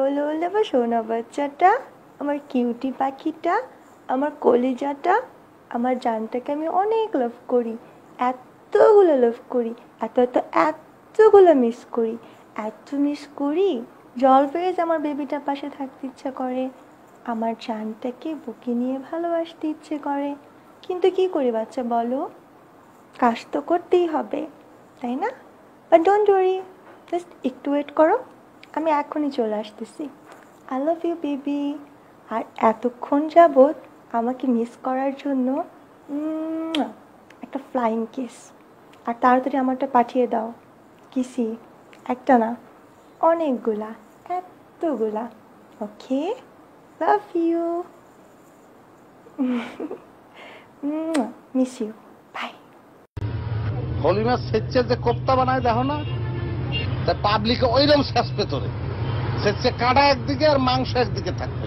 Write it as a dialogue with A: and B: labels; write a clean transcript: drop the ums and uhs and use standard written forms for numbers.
A: ওলে ওলে আমার সোনা বাচ্চাটা, আমার কিউটি পাখিটা, আমার কলিজাটা, আমার জানটাকে আমি অনেক লাভ করি, এতগুলো লাভ করি, এতগুলো মিস করি, এত মিস করি। অলওয়েজ আমার বেবিটার পাশে থাকতে ইচ্ছা করে, আমার জানটাকে বুকে নিয়ে ভালোবাসতে ইচ্ছে করে। কিন্তু কি করি বাচ্চা বলো, কাজ তো করতেই হবে, তাই না? বাট ডোন্ট ওয়ারি, জাস্ট একটু ওয়েট করো, আমি এখনই চলে আসতেছি। I love you baby. আর এতক্ষণ যাবৎ আমাকে মিস করার জন্য একটা ফ্লাইং কিস। আর তাড়াতাড়ি আমারটা পাঠিয়ে দাও। কিসি, একটা না, অনেকগুলা, এতগুলা। ওকে, love you, miss you, by.
B: হলিমার সেচ্ছে যে কোপ্তা বানায় দেখো না, তা পাবলিকে ওইরকম শেষ পেতরে সেচ্ছে কাটা একদিকে আর মাংস একদিকে থাকবে।